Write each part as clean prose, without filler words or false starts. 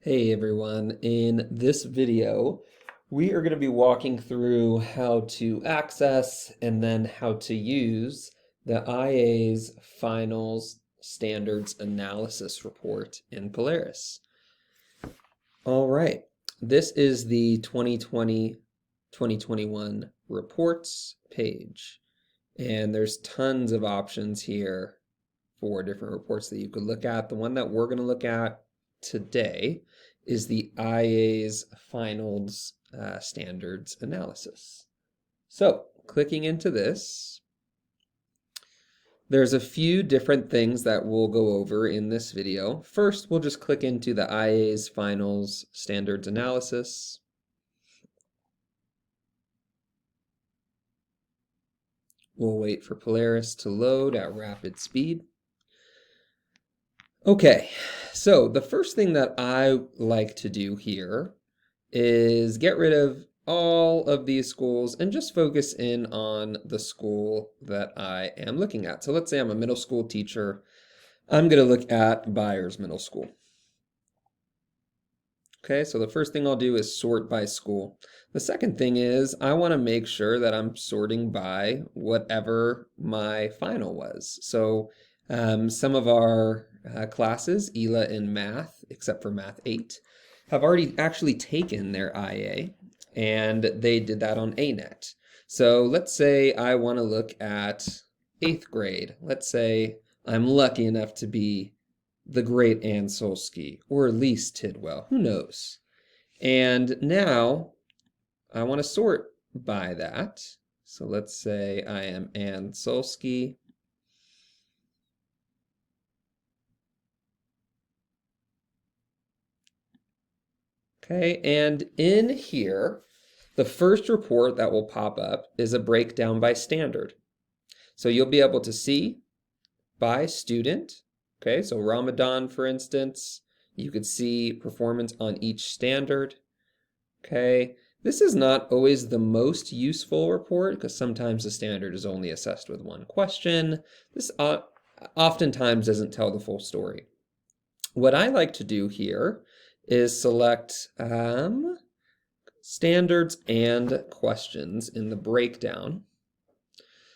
Hey everyone, in this video we are going to be walking through how to access and then how to use the IA's Finals Standards Analysis Report in Polaris. All right, this is the 2020-2021 reports page, and there's tons of options here for different reports that you could look at. The one that we're going to look at today is the IA's Finals Standards Analysis. So, clicking into this, there's a few different things that we'll go over in this video. First, we'll just click into the IA's Finals Standards Analysis. We'll wait for Polaris to load at rapid speed. Okay, so the first thing that I like to do here is get rid of all of these schools and just focus in on the school that I am looking at. So let's say I'm a middle school teacher. I'm going to look at Byers Middle School. Okay, so the first thing I'll do is sort by school. The second thing is I want to make sure that I'm sorting by whatever my final was. So some of our classes, ELA and Math, except for Math 8, have already actually taken their IA, and they did that on ANET. So let's say I want to look at 8th grade. Let's say I'm lucky enough to be the great Ann Solsky, or Elise Tidwell, who knows? And now I want to sort by that. So let's say I am Ann Solsky. Okay, and in here, the first report that will pop up is a breakdown by standard. So you'll be able to see by student. Okay, so Ramadan, for instance, you could see performance on each standard. Okay, this is not always the most useful report because sometimes the standard is only assessed with one question. This oftentimes doesn't tell the full story. What I like to do here is select standards and questions in the breakdown.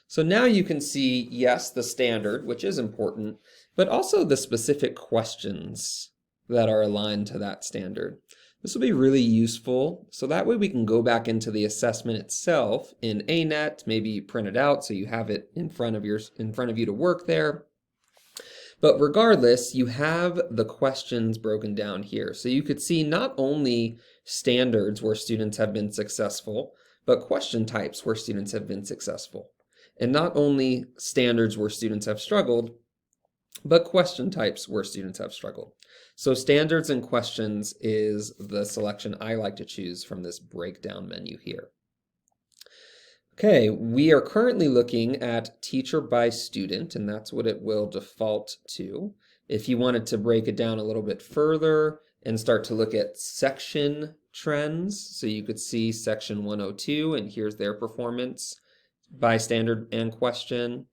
So now you can see, yes, the standard, which is important, but also the specific questions that are aligned to that standard. This will be really useful, so that way we can go back into the assessment itself in ANET, maybe print it out so you have it in front of you to work there. But regardless, you have the questions broken down here. So you could see not only standards where students have been successful, but question types where students have been successful. And not only standards where students have struggled, but question types where students have struggled. So standards and questions is the selection I like to choose from this breakdown menu here. Okay, we are currently looking at teacher by student, and that's what it will default to. If you wanted to break it down a little bit further and start to look at section trends, so you could see section 102, and here's their performance by standard and question.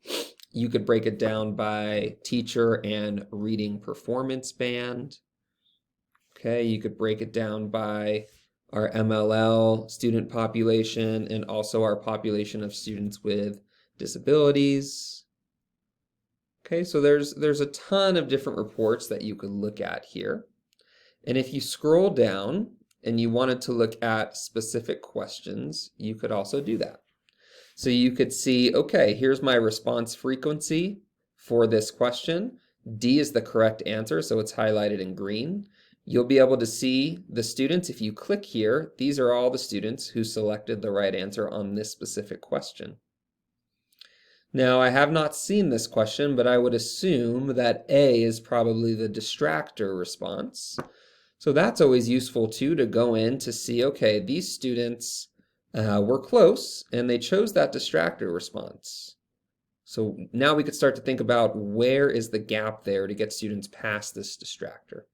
You could break it down by teacher and reading performance band. Okay, you could break it down by our MLL student population and also our population of students with disabilities. Okay, so there's a ton of different reports that you could look at here. And if you scroll down and you wanted to look at specific questions, you could also do that. So you could see, okay, here's my response frequency for this question. D is the correct answer, so it's highlighted in green. You'll be able to see the students. If you click here, these are all the students who selected the right answer on this specific question. Now, I have not seen this question, but I would assume that A is probably the distractor response. So that's always useful too, to go in to see, okay, these students were close and they chose that distractor response. So now we could start to think about where is the gap there to get students past this distractor.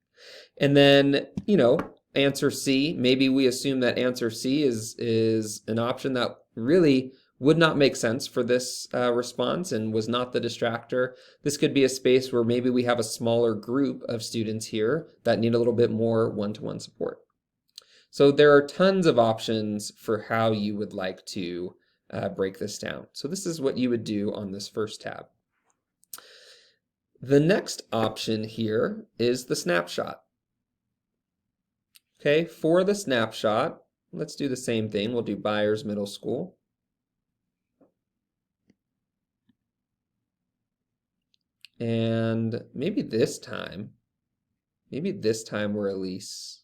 And then, answer C, maybe we assume that answer C is an option that really would not make sense for this response and was not the distractor. This could be a space where maybe we have a smaller group of students here that need a little bit more one-to-one support. So there are tons of options for how you would like to break this down. So this is what you would do on this first tab. The next option here is the snapshot. Okay, for the snapshot, let's do the same thing. We'll do Byers Middle School. And maybe this time we're Elise.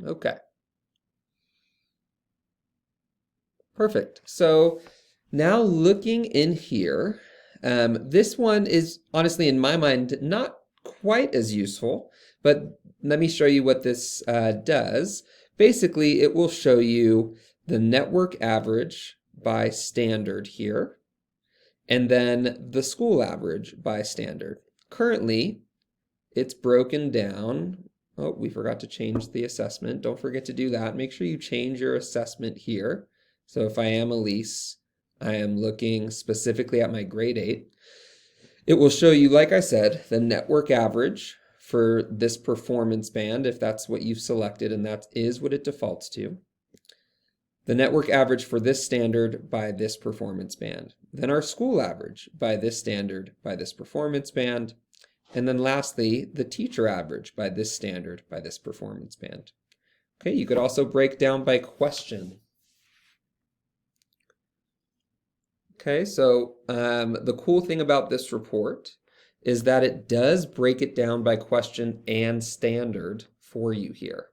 Okay. Perfect. So now looking in here, this one is honestly in my mind not quite as useful, but let me show you what this does. Basically, it will show you the network average by standard here, and then the school average by standard. Currently, it's broken down. Oh, we forgot to change the assessment. Don't forget to do that. Make sure you change your assessment here. So if I am Elise, I am looking specifically at my grade 8. It will show you, like I said, the network average for this performance band, if that's what you've selected, and that is what it defaults to. The network average for this standard by this performance band. Then our school average by this standard by this performance band. And then lastly, the teacher average by this standard by this performance band. Okay, you could also break down by question. Okay, so the cool thing about this report is that it does break it down by question and standard for you here.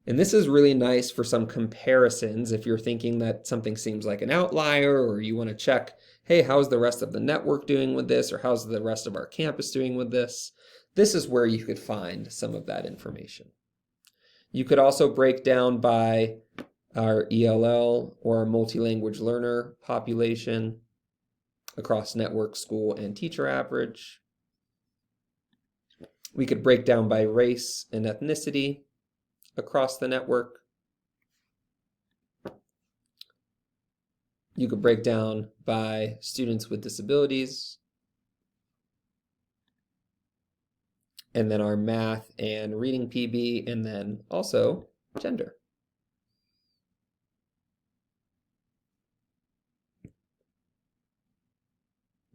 And this is really nice for some comparisons if you're thinking that something seems like an outlier, or you want to check, hey, how's the rest of the network doing with this, or how's the rest of our campus doing with this? This is where you could find some of that information. You could also break down by our ELL or our multi-language learner population across network, school, and teacher average. We could break down by race and ethnicity across the network. You could break down by students with disabilities. And then our math and reading PB, and then also gender.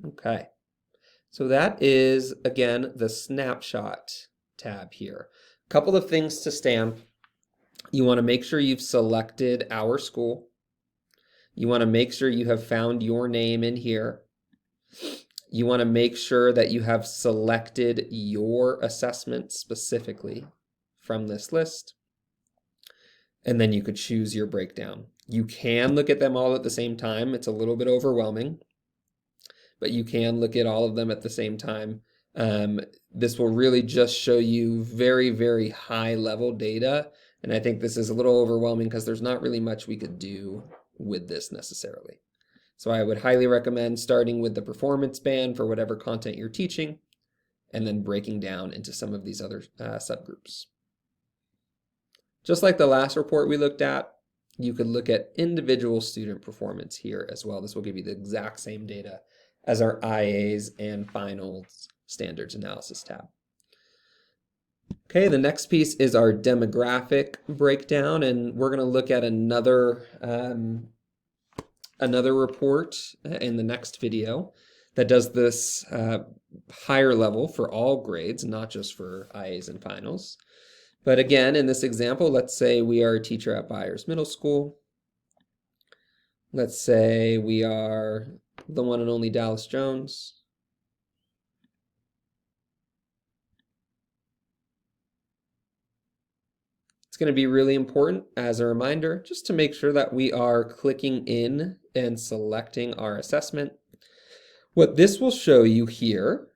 Okay, so that is, again, the snapshot tab here. A couple of things to stamp. You want to make sure you've selected our school. You want to make sure you have found your name in here. You want to make sure that you have selected your assessment specifically from this list. And then you could choose your breakdown. You can look at them all at the same time. It's a little bit overwhelming, but you can look at all of them at the same time. This will really just show you very, very high level data. And I think this is a little overwhelming because there's not really much we could do with this necessarily. So I would highly recommend starting with the performance band for whatever content you're teaching, and then breaking down into some of these other subgroups. Just like the last report we looked at, you could look at individual student performance here as well. This will give you the exact same data as our IAs and finals standards analysis tab. Okay, the next piece is our demographic breakdown, and we're going to look at another report in the next video that does this higher level for all grades, not just for IAs and finals. But again, in this example, let's say we are a teacher at Byers Middle School. Let's say we are the one and only Dallas Jones. It's going to be really important as a reminder just to make sure that we are clicking in and selecting our assessment. What this will show you here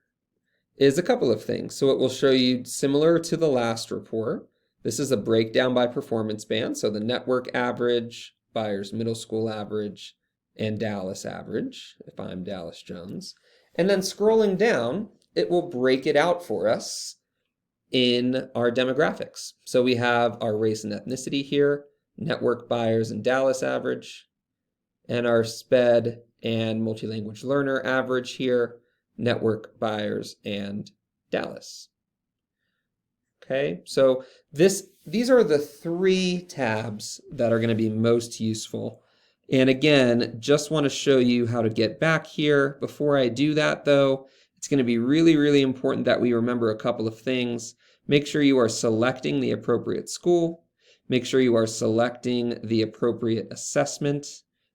is a couple of things. So it will show you, similar to the last report, this is a breakdown by performance band. So the network average, Byers Middle School average, and Dallas average, if I'm Dallas Jones. And then scrolling down, it will break it out for us in our demographics. So we have our race and ethnicity here, network buyers and Dallas average, and our SPED and multilanguage learner average here, network buyers and Dallas. Okay, so these are the 3 tabs that are going to be most useful. And again, just want to show you how to get back here. Before I do that though, it's going to be really, really important that we remember a couple of things. Make sure you are selecting the appropriate school. Make sure you are selecting the appropriate assessment.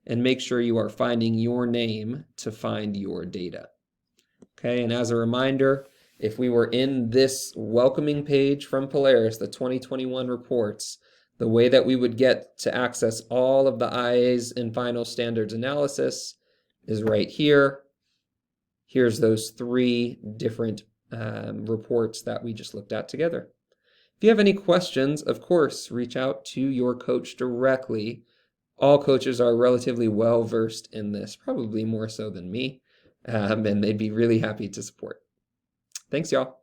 And make sure you are finding your name to find your data. Okay, and as a reminder, if we were in this welcoming page from Polaris, the 2021 reports, the way that we would get to access all of the IAs and final standards analysis is right here. Here's those 3 different reports that we just looked at together. If you have any questions, of course, reach out to your coach directly. All coaches are relatively well versed in this, probably more so than me, and they'd be really happy to support. Thanks, y'all.